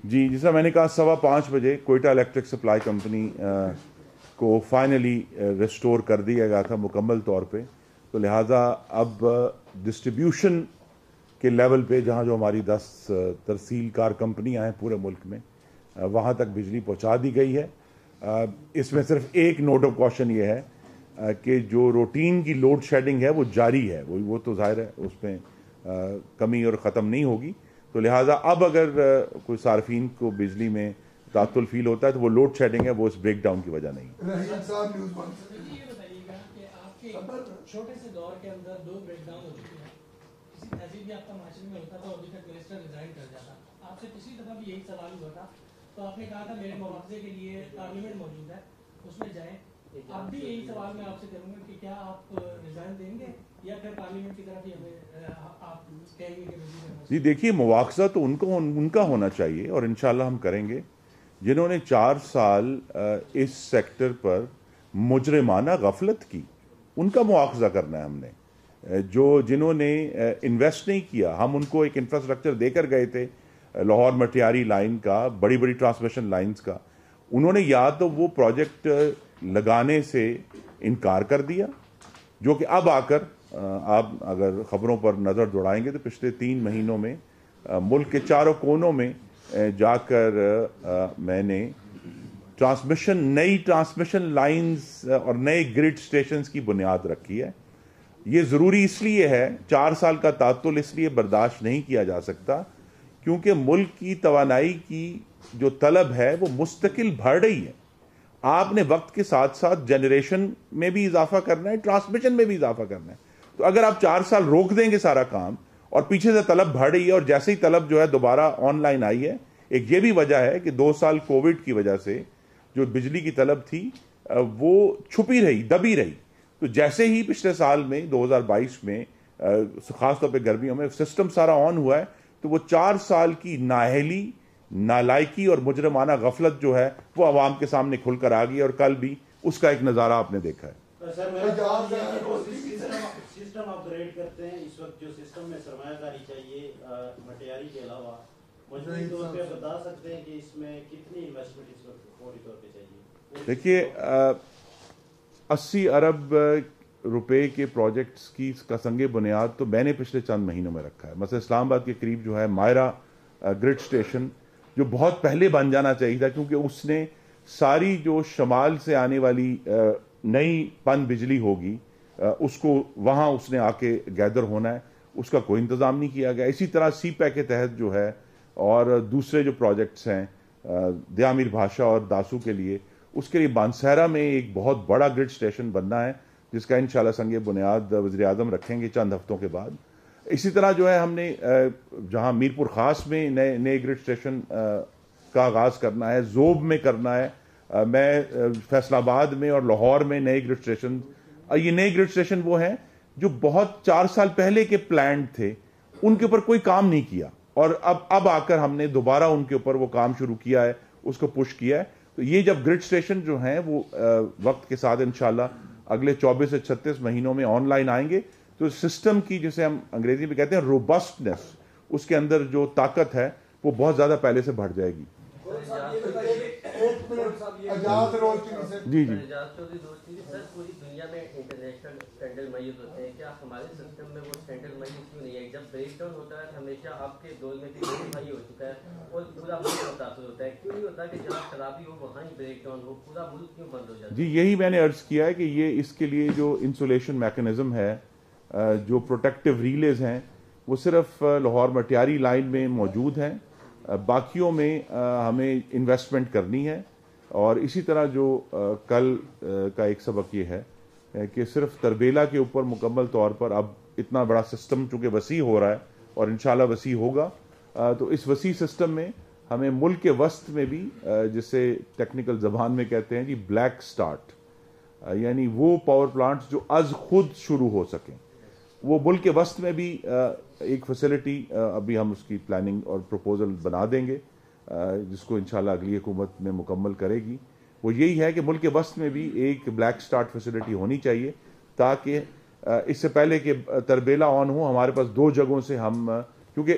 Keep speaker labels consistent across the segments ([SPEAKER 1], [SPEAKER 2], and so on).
[SPEAKER 1] جی جیسا میں نے کہا 5:15 بجے کوئٹہ الیکٹرک سپلائی کمپنی کو فائنلی ریسٹور کر دیا گیا تھا مکمل طور پہ. تو لہٰذا اب ڈسٹریبیوشن کے لیول پہ جہاں جو ہماری 10 ترسیل کار کمپنیاں ہیں پورے ملک میں وہاں تک بجلی پہنچا دی گئی ہے. اس میں صرف ایک نوٹ آف کوشن یہ ہے کہ جو روٹین کی لوڈ شیڈنگ ہے وہ جاری ہے, وہ تو ظاہر ہے اس میں کمی اور ختم نہیں ہوگی. تو لہٰذا اب اگر کوئی صارفین کو بجلی میں تعطل فیل ہوتا ہے تو وہ لوڈ شیڈنگ ہے, وہ اس بریک ڈاؤن کی وجہ نہیں.
[SPEAKER 2] چھوٹے سے دور کے اندر 2 بریک ڈاؤن ہو چکے ہیں, ایسے بھی آپ کا معاشرے میں ہوتا تھا اور ابھی تک منسٹر ریزائن کر جاتا. آپ سے پچھلی دفعہ بھی یہی سوال ہوا تھا تو آپ نے کہا تھا میرے مواخذے کے لیے پارلیمنٹ موجود ہے اس میں جائیں. اب بھی یہی سوال میں آپ سے کروں گا کہ کیا آپ ریزائن دیں گے یا پھر پارلیمنٹ کی طرف ہی ہمیں آپ کہیں گے کہ
[SPEAKER 1] جی دیکھیے مواخذہ تو ان کا ہونا چاہیے اور انشاءاللہ ہم کریں گے. جنہوں نے 4 سال اس سیکٹر پر مجرمانہ غفلت کی ان کا مواخذہ کرنا ہے ہم نے. جنہوں نے انویسٹ نہیں کیا, ہم ان کو ایک انفراسٹرکچر دے کر گئے تھے لاہور مٹیاری لائن کا, بڑی بڑی ٹرانسمیشن لائنز کا, انہوں نے یا تو وہ پروجیکٹ لگانے سے انکار کر دیا, جو کہ اب آ کر آپ اگر خبروں پر نظر دوڑائیں گے تو پچھلے 3 مہینوں میں ملک کے چاروں کونوں میں جا کر میں نے نئی ٹرانسمیشن لائنز اور نئے گریڈ سٹیشنز کی بنیاد رکھی ہے. یہ ضروری اس لیے ہے, 4 سال کا تعطل اس لیے برداشت نہیں کیا جا سکتا کیونکہ ملک کی توانائی کی جو طلب ہے وہ مستقل بڑھ رہی ہے. آپ نے وقت کے ساتھ ساتھ جنریشن میں بھی اضافہ کرنا ہے, ٹرانسمیشن میں بھی اضافہ کرنا ہے. تو اگر آپ 4 سال روک دیں گے سارا کام اور پیچھے سے طلب بڑھ رہی ہے اور جیسے ہی طلب جو ہے دوبارہ آن لائن آئی ہے, ایک یہ بھی وجہ ہے کہ 2 سال کووڈ کی وجہ سے جو بجلی کی طلب تھی وہ چھپی رہی, دبی رہی. تو جیسے ہی پچھلے سال میں 2022 میں خاص طور پہ گرمیوں میں سسٹم سارا آن ہوا ہے تو وہ 4 سال کی نااہلی, نالائکی اور مجرمانہ غفلت جو ہے وہ عوام کے سامنے کھل کر آ گئی اور کل بھی اس کا ایک نظارہ آپ نے دیکھا ہے.
[SPEAKER 3] سسٹم اپ گریڈ کرتے ہیں اس وقت جو سسٹم میں سرمایہ کاری چاہیے مٹیاری کے علاوہ, مجموعی طور پہ بتا سکتے ہیں کہ اس میں کتنی انویسٹمنٹ اس وقت فوری طور پہ چاہیے؟
[SPEAKER 1] دیکھیے 80 ارب روپے کے پروجیکٹس کی کا سنگ بنیاد تو میں نے پچھلے چند مہینوں میں رکھا ہے. مثلا اسلام آباد کے قریب جو ہے مائرہ گرڈ سٹیشن جو بہت پہلے بن جانا چاہیے تھا کیونکہ اس نے ساری جو شمال سے آنے والی نئی پن بجلی ہوگی اس کو وہاں اس نے آ کے گیدر ہونا ہے, اس کا کوئی انتظام نہیں کیا گیا. اسی طرح سی پیک کے تحت جو ہے اور دوسرے جو پروجیکٹس ہیں دیامیر بھاشا اور داسو کے لیے, اس کے لیے بانسہرہ میں ایک بہت بڑا گرڈ سٹیشن بننا ہے جس کا انشاءاللہ سنگ بنیاد وزیر اعظم رکھیں گے چند ہفتوں کے بعد. اسی طرح جو ہے ہم نے جہاں میرپور خاص میں نئے گرڈ سٹیشن کا آغاز کرنا ہے, زوب میں کرنا ہے, میں فیصل آباد میں اور لاہور میں نئے گرڈ سٹیشن. یہ نئے گرڈ سٹیشن وہ ہیں جو بہت 4 سال پہلے کے پلانڈ تھے, ان کے اوپر کوئی کام نہیں کیا اور اب آ کر ہم نے دوبارہ ان کے اوپر وہ کام شروع کیا ہے, اس کو پش کیا ہے. تو یہ جب گرڈ سٹیشن جو ہیں وہ وقت کے ساتھ انشاءاللہ اگلے 24 سے 36 مہینوں میں آن لائن آئیں گے تو سسٹم کی جسے ہم انگریزی میں کہتے ہیں روبسٹنس, اس کے اندر جو طاقت ہے وہ بہت زیادہ پہلے سے بڑھ جائے گی. جی جی
[SPEAKER 4] سر پوری دنیا میں انٹرنیشنل اسٹینڈرڈ میز ہوتے ہیں, کیا ہمارے سسٹم میں وہ اسٹینڈرڈ میز کیوں نہیں ہے؟ جب بریک ڈاؤن ہوتا ہے ہمیشہ آپ کے دور میں بھی بھائی ہو چکا ہے اور پورا ملک متاثر ہوتا ہے, کیوں نہیں ہوتا کہ جہاں خرابی ہو وہاں ہی بریک ڈاؤن ہو, پورا ملک کیوں بند ہو جاتا ہے؟
[SPEAKER 1] جی یہی میں نے عرض کیا ہے کہ یہ اس کے لیے جو انسولیشن میکنزم ہے, جو پروٹیکٹیو ریلیز ہیں وہ صرف لاہور مٹیاری لائن میں موجود ہیں, باقیوں میں ہمیں انویسٹمنٹ کرنی ہے. اور اسی طرح جو کل کا ایک سبق یہ ہے کہ صرف تربیلا کے اوپر مکمل طور پر اب اتنا بڑا سسٹم چونکہ وسیع ہو رہا ہے اور انشاءاللہ وسیع ہوگا, تو اس وسیع سسٹم میں ہمیں ملک کے وسط میں بھی جسے ٹیکنیکل زبان میں کہتے ہیں جی بلیک سٹارٹ, یعنی وہ پاور پلانٹس جو از خود شروع ہو سکیں, وہ ملک کے وسط میں بھی ایک فیسلٹی ابھی ہم اس کی پلاننگ اور پروپوزل بنا دیں گے جس کو انشاءاللہ اگلی حکومت میں مکمل کرے گی. وہ یہی ہے کہ ملک کے وسط میں بھی ایک بلیک سٹارٹ فیسلٹی ہونی چاہیے تاکہ اس سے پہلے کہ تربیلا آن ہو ہمارے پاس 2 جگہوں سے ہم, کیونکہ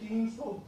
[SPEAKER 5] 300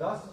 [SPEAKER 5] 10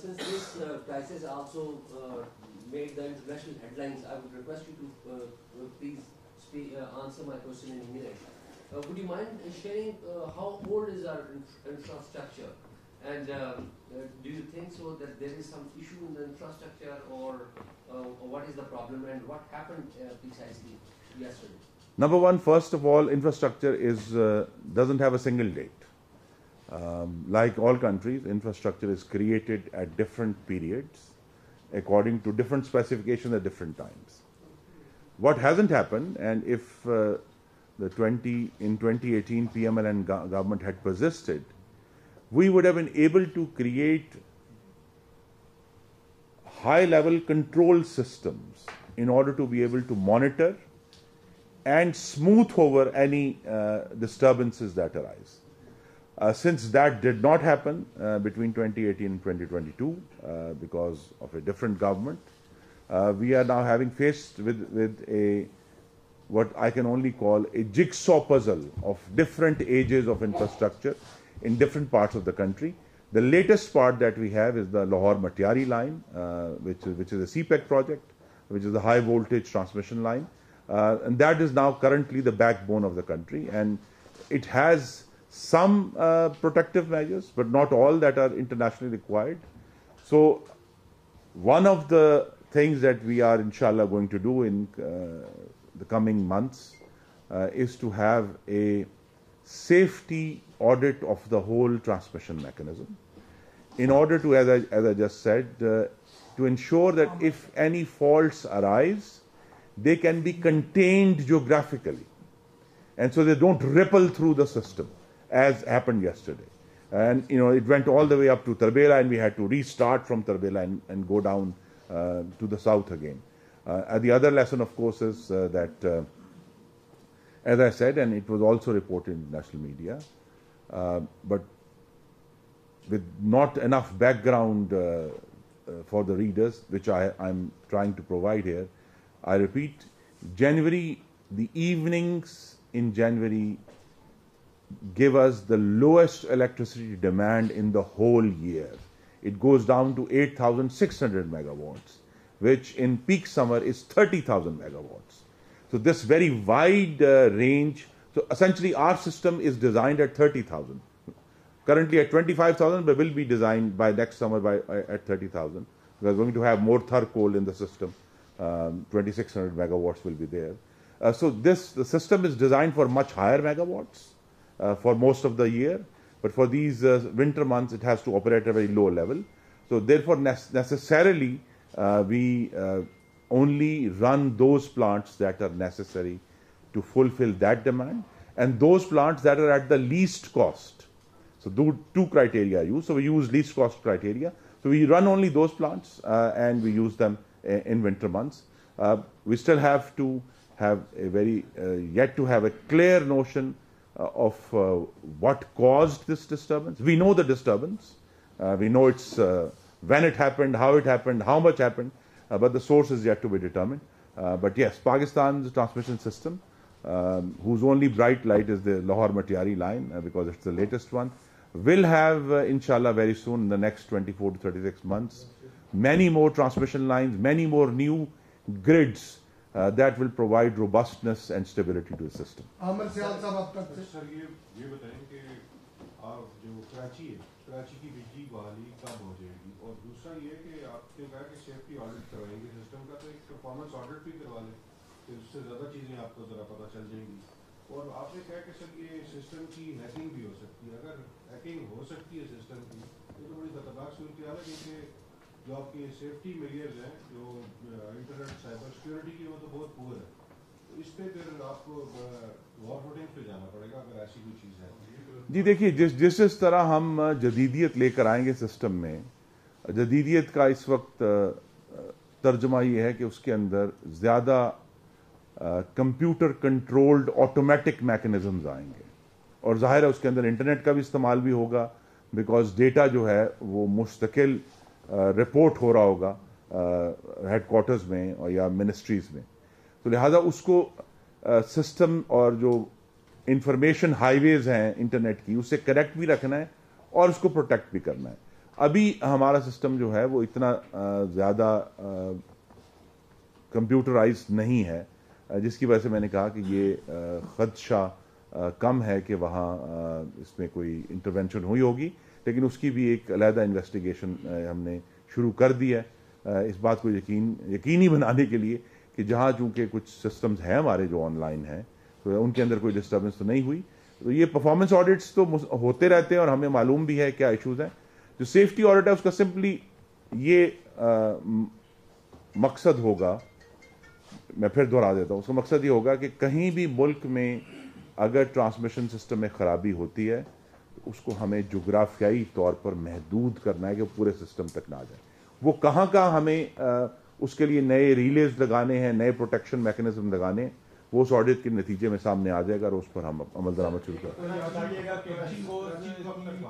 [SPEAKER 6] since this crisis also made the international headlines, I would request you to please answer my question in English. Would you mind sharing how old is our infrastructure, and do you think so that there is some issue in the infrastructure, or what is the problem and what happened precisely yesterday?
[SPEAKER 1] Number one, first of all, infrastructure doesn't have a single date. Like all countries, infrastructure is created at different periods according to different specifications at different times. What hasn't happened, and if in 2018 PMLN government had persisted, we would have been able to create high-level control systems in order to be able to monitor and smooth over any disturbances that arise. Since that did not happen between 2018 and 2022 because of a different government, we are now faced with what I can only call a jigsaw puzzle of different ages of infrastructure in different parts of the country. The latest part that we have is the Lahore-Matiari line, which is a CPEC project, which is the high voltage transmission line. And that is now currently the backbone of the country, and it has some protective measures, but not all that are internationally required. So one of the things that we are inshallah going to do in the coming months is to have a safety audit of the whole transmission mechanism in order to, as I just said, to ensure that if any faults arise, they can be contained geographically, and so they don't ripple through the system as happened yesterday. And it went all the way up to Tarbela, and we had to restart from Tarbela and go down to the south again. The other lesson, of course, is that, as I said, and it was also reported in national media, but with not enough background for the readers, which I'm trying to provide here. I repeat, January, the evenings in January give us the lowest electricity demand in the whole year. It goes down to 8,600 megawatts, which in peak summer is 30,000 megawatts. So this very wide range, so essentially our system is designed at 30,000. Currently at 25,000, but will be designed by next summer at 30,000. We are going to have more third coal in the system. 2,600 megawatts will be there. So the system is designed for much higher megawatts for most of the year, but for these winter months it has to operate at a very low level. So therefore necessarily we only run those plants that are necessary to fulfill that demand, and those plants that are at the least cost. So two criteria are used. So we use least cost criteria. So we run only those plants and we use them in winter months. We still have to have yet to have a clear notion of what caused this disturbance. We know the disturbance. We know it's when it happened, how much happened, but the source is yet to be determined. But yes, Pakistan's transmission system, whose only bright light is the Lahore-Matiari line, because it's the latest one, will have, inshallah, very soon, in the next 24 to 36 months, many more transmission lines, many more new grids that will provide robustness and stability to the system.
[SPEAKER 5] سر یہ بتائیں کہ آپ جو کراچی کی بجلی بحالی کب ہو جائے گی, اور دوسرا یہ کہ آپ نے کہا کہ سیفٹی آڈٹ کروائیں گے سسٹم کا, تو ایک پرفارمنس آڈٹ بھی کروا لیں کہ اس سے زیادہ چیزیں آپ کو ذرا پتہ چل جائیں گی. اور آپ نے کہا کہ سر یہ سسٹم کی ہیکنگ بھی ہو سکتی ہے. اگر ہیکنگ ہو سکتی ہے سسٹم کی تو بڑی خطرناک صورتحال ہے, کیونکہ جو آپ کی سیفٹی میجرز ہیں جو انٹرنیٹ سائبر سیکورٹی کی, وہ تو بہت پور ہے. اس پہ پھر آپ کو وار فوٹنگ پہ جانا پڑے گا اگر ایسی کوئی چیز ہے.
[SPEAKER 1] جی دیکھیے, جس طرح ہم جدیدیت لے کر آئیں گے سسٹم میں, جدیدیت کا اس وقت ترجمہ یہ ہے کہ اس کے اندر زیادہ کمپیوٹر کنٹرولڈ آٹومیٹک میکنزمز آئیں گے, اور ظاہر ہے اس کے اندر انٹرنیٹ کا بھی استعمال بھی ہوگا, بیکاز ڈیٹا جو ہے وہ مستقل رپورٹ ہو رہا ہوگا ہیڈ کوارٹرز میں اور یا منسٹریز میں. تو لہذا اس کو سسٹم اور جو انفارمیشن ہائی ویز ہیں انٹرنیٹ کی, اس سے کریکٹ بھی رکھنا ہے اور اس کو پروٹیکٹ بھی کرنا ہے. ابھی ہمارا سسٹم جو ہے وہ اتنا زیادہ کمپیوٹرائز نہیں ہے, جس کی وجہ سے میں نے کہا کہ یہ خدشہ کم ہے کہ وہاں اس میں کوئی انٹرونشن ہوئی ہوگی. لیکن اس کی بھی ایک علیحدہ انویسٹیگیشن ہم نے شروع کر دی ہے, اس بات کو یقینی بنانے کے لیے کہ جہاں چونکہ کچھ سسٹمز ہیں ہمارے جو آن لائن ہیں, تو ان کے اندر کوئی ڈسٹربنس تو نہیں ہوئی. تو یہ پرفارمنس آڈٹس تو ہوتے رہتے ہیں اور ہمیں معلوم بھی ہے کیا ایشوز ہیں. جو سیفٹی آڈٹ ہے اس کا سمپلی یہ مقصد ہوگا, میں پھر دہرا دیتا ہوں, اس کا مقصد یہ ہوگا کہ کہیں بھی ملک میں اگر ٹرانسمیشن سسٹم میں خرابی ہوتی ہے تو اس کو ہمیں جغرافیائی طور پر محدود کرنا ہے کہ پورے سسٹم تک نہ آ جائے. وہ کہاں ہمیں اس کے لیے نئے ریلیز لگانے ہیں, نئے پروٹیکشن میکنزم لگانے ہیں, وہ اس آڈٹ کے نتیجے میں سامنے آ جائے گا اور اس پر ہم عمل درآمد شروع کریں.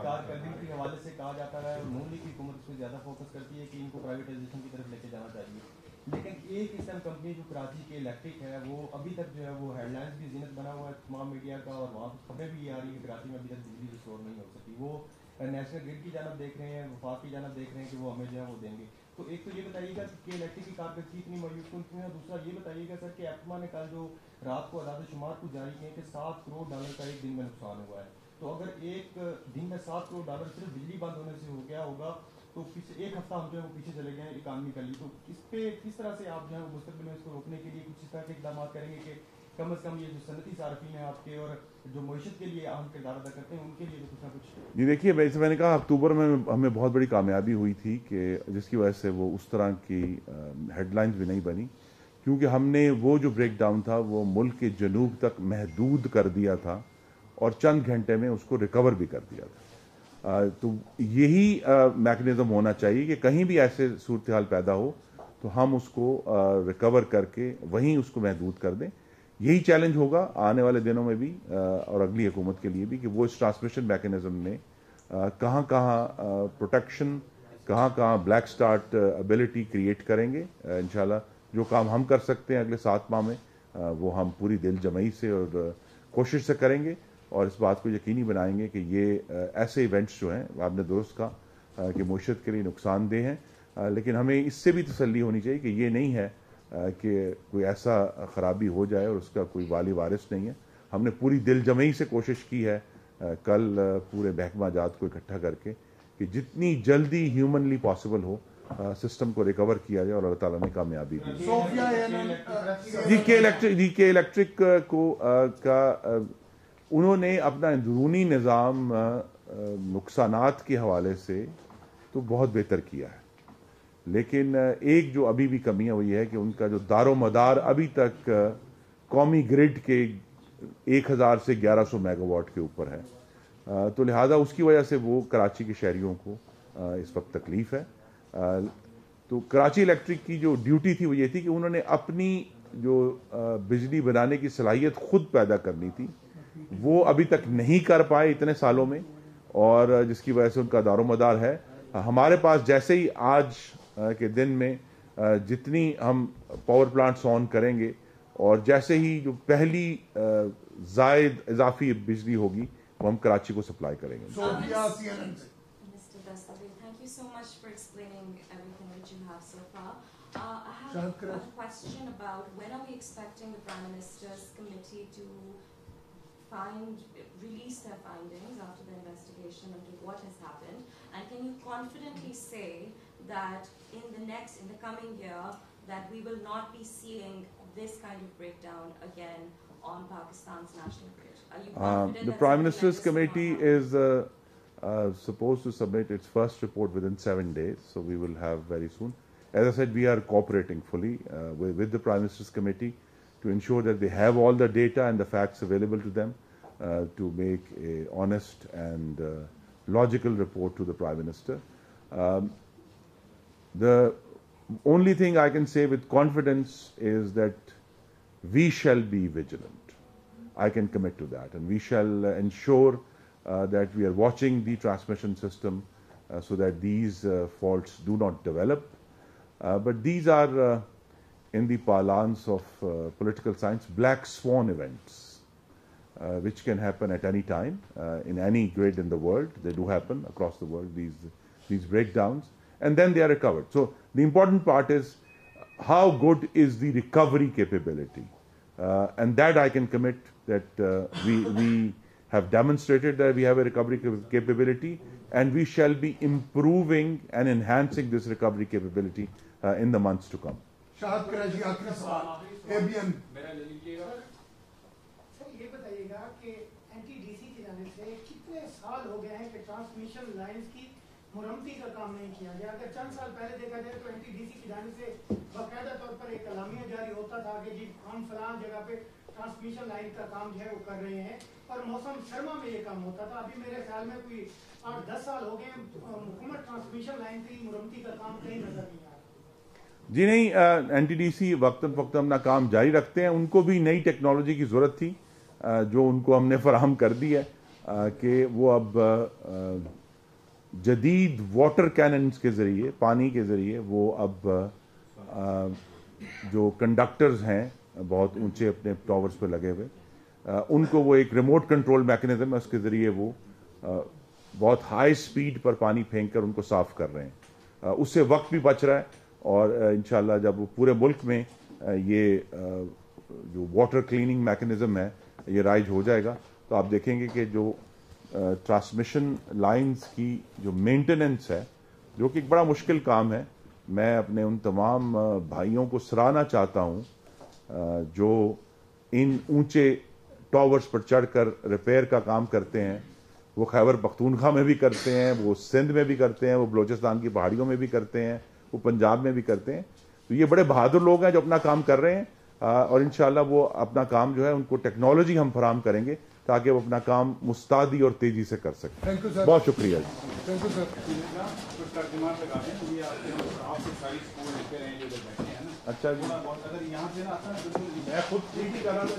[SPEAKER 7] کارکردگی کے حوالے سے کہا جاتا ہے, نون لیگ کی حکومت اس پہ زیادہ فوکس کرتی ہے کہ ان کو پرائیویٹائزیشن کی طرف لے کے جانا چاہیے. لیکن ایک اس ٹائم کمپنی جو کراچی کے الیکٹرک ہے, وہ ابھی تک جو ہے وہ ہیڈ لائنس بھی زینت بنا ہوا ہے تمام میڈیا کا, اور وہاں خبریں بھی یہ آ رہی ہیں کہ کراچی میں ابھی تک بجلی اسٹور نہیں ہو سکی. وہ نیشنل گرڈ کی جانب دیکھ رہے ہیں, وفاق کی جانب دیکھ رہے ہیں کہ وہ ہمیں جو ہے وہ دیں گے. تو ایک تو یہ بتائیے گا کہ الیکٹرک کی کارکردگی اتنی مایوس کن کیوں ہے, اور دوسرا یہ بتائیے گا سر کہ ایپٹما نے کل جو رات کو اعداد و شمار کو جاری کیے کہ $7 کروڑ کا ایک دن میں نقصان ہوا ہے. تو اگر ایک دن میں $7 کروڑ صرف بجلی بند ہونے سے ہو گیا ہوگا تو ایک ہفتہ ہم جو ہے وہ پیچھے چلے گئے اکانومی کا لیے. تو اس پہ کس طرح سے آپ جو ہے وہ مستقبل میں اس کو روکنے کے لیے کچھ اس طرح کے اقدامات کریں گے کہ کم از کم یہ جو صنعتی صارفین ہیں آپ کے اور جو معیشت کے لیے اہم کردار ادا کرتے ہیں ان کے لیے کچھ نہ کچھ.
[SPEAKER 1] جی دیکھیے, ویسے میں نے کہا اکتوبر میں ہمیں بہت بڑی کامیابی ہوئی تھی کہ جس کی وجہ سے وہ اس طرح کی ہیڈ لائنز بھی نہیں بنی, کیونکہ ہم نے وہ جو بریک ڈاؤن تھا وہ ملک کے جنوب تک محدود کر دیا تھا اور چند گھنٹے میں اس کو ریکور بھی کر دیا تھا. تو یہی میکنزم ہونا چاہیے کہ کہیں بھی ایسے صورتحال پیدا ہو تو ہم اس کو ریکور کر کے وہیں اس کو محدود کر دیں. یہی چیلنج ہوگا آنے والے دنوں میں بھی اور اگلی حکومت کے لیے بھی کہ وہ اس ٹرانسمیشن میکنزم میں کہاں پروٹیکشن, کہاں بلیک سٹارٹ ابیلٹی کریٹ کریں گے. انشاءاللہ جو کام ہم کر سکتے ہیں اگلے 7 ماہ میں وہ ہم پوری دل جمعی سے اور کوشش سے کریں گے, اور اس بات کو یقینی بنائیں گے کہ یہ ایسے ایونٹس جو ہیں, آپ نے درست کہا کہ معیشت کے لیے نقصان دہ ہیں, لیکن ہمیں اس سے بھی تسلی ہونی چاہیے کہ یہ نہیں ہے کہ کوئی ایسا خرابی ہو جائے اور اس کا کوئی والی وارث نہیں ہے. ہم نے پوری دل جمعی سے کوشش کی ہے کل پورے محکمہ جات کو اکٹھا کر کے کہ جتنی جلدی ہیومنلی پاسبل ہو سسٹم کو ریکور کیا جائے, اور اللہ تعالیٰ نے کامیابی دی. جی کے الیکٹرک کو انہوں نے اپنا اندرونی نظام نقصانات کے حوالے سے تو بہت بہتر کیا ہے, لیکن ایک جو ابھی بھی کمی ہے وہ یہ ہے کہ ان کا جو دار و مدار ابھی تک قومی گرڈ کے 1000 سے 1100 میگا واٹ کے اوپر ہے. تو لہذا اس کی وجہ سے وہ کراچی کے شہریوں کو اس وقت تکلیف ہے. تو کراچی الیکٹرک کی جو ڈیوٹی تھی وہ یہ تھی کہ انہوں نے اپنی جو بجلی بنانے کی صلاحیت خود پیدا کرنی تھی, وہ ابھی تک نہیں کر پائے اتنے سالوں میں, اور جس کی وجہ سے ان کا دارومدار ہے. ہمارے پاس جیسے ہی آج کے دن میں جتنی ہم پاور پلانٹس آن کریں گے, اور جیسے ہی جو پہلی زائد اضافی بجلی ہوگی وہ ہم کراچی کو سپلائی کریں گے.
[SPEAKER 8] Mr. Dastgir, thank you so much for explaining everything that you have so far. I have a question about when are we expecting the Prime Minister's committee to release their findings after the investigation into what has happened, and can you confidently say that in the coming year that we will not be seeing this kind of breakdown again on Pakistan's national grid? Are you confident
[SPEAKER 1] the
[SPEAKER 8] that
[SPEAKER 1] Prime
[SPEAKER 8] something
[SPEAKER 1] Minister's
[SPEAKER 8] like this will not
[SPEAKER 1] committee
[SPEAKER 8] happen?
[SPEAKER 1] is supposed to submit its first report within 7 days, so we will have very soon. As I said, we are cooperating fully with the Prime Minister's committee to ensure that they have all the data and the facts available to them to make a honest and logical report to the Prime Minister. The only thing I can say with confidence is that we shall be vigilant. I can commit to that, and we shall ensure that we are watching the transmission system so that these faults do not develop. But these are, in the parlance of political science, black swan events, which can happen at any time in any grid in the world. They do happen across the world, these breakdowns, and then they are recovered. So the important part is how good is the recovery capability, and that I can commit that we have demonstrated that we have a recovery capability, and we shall be improving and enhancing this recovery capability in the months to come.
[SPEAKER 9] شاہد کراچی آخری سوال ABN.
[SPEAKER 10] سر یہ بتائیے گا کہ NTDC کی جانب سے کتنے سال ہو گئے ہیں کہ ٹرانسمیشن لائنز کی مرمتی کا کام نہیں کیا گیا؟ اگر چند سال پہلے دیکھا جائے تو NTDC کی جانب سے باقاعدہ طور پر ایک اعلامیہ جاری ہوتا تھا کہ جی ہم فلاں جگہ پہ ٹرانسمیشن لائن کا کام جو ہے وہ کر رہے ہیں, اور موسم سرما میں یہ کام ہوتا تھا. ابھی میرے خیال میں کوئی 8-10 سال ہو گئے حکومت ٹرانسمیشن لائن کی مرمتی کا کام کہیں نظر نہیں آ رہا.
[SPEAKER 1] جی نہیں, NTDC وقتاً فوقتاً اپنا کام جاری رکھتے ہیں. ان کو بھی نئی ٹیکنالوجی کی ضرورت تھی جو ان کو ہم نے فراہم کر دی ہے کہ وہ اب جدید واٹر کیننز کے ذریعے, پانی کے ذریعے, وہ اب جو کنڈکٹرز ہیں بہت اونچے اپنے ٹاورز پہ لگے ہوئے, ان کو وہ ایک ریموٹ کنٹرول میکنزم ہے, اس کے ذریعے وہ بہت ہائی سپیڈ پر پانی پھینک کر ان کو صاف کر رہے ہیں. اس سے وقت بھی بچ رہا ہے, اور انشاءاللہ جب پورے ملک میں یہ جو واٹر کلیننگ میکنزم ہے یہ رائج ہو جائے گا تو آپ دیکھیں گے کہ جو ٹرانسمیشن لائنز کی جو مینٹیننس ہے, جو کہ ایک بڑا مشکل کام ہے, میں اپنے ان تمام بھائیوں کو سراہنا چاہتا ہوں جو ان اونچے ٹاورز پر چڑھ کر ریپیئر کا کام کرتے ہیں. وہ خیبر پختونخوا میں بھی کرتے ہیں, وہ سندھ میں بھی کرتے ہیں, وہ بلوچستان کی پہاڑیوں میں بھی کرتے ہیں, وہ پنجاب میں بھی کرتے ہیں. تو یہ بڑے بہادر لوگ ہیں جو اپنا کام کر رہے ہیں, اور انشاءاللہ وہ اپنا کام جو ہے ان کو ٹیکنالوجی ہم فراہم کریں گے تاکہ وہ اپنا کام مستعدی اور تیزی سے کر سکیں. بہت شکریہ. اچھا جی, میں خود ٹھیک کر رہا
[SPEAKER 9] تھا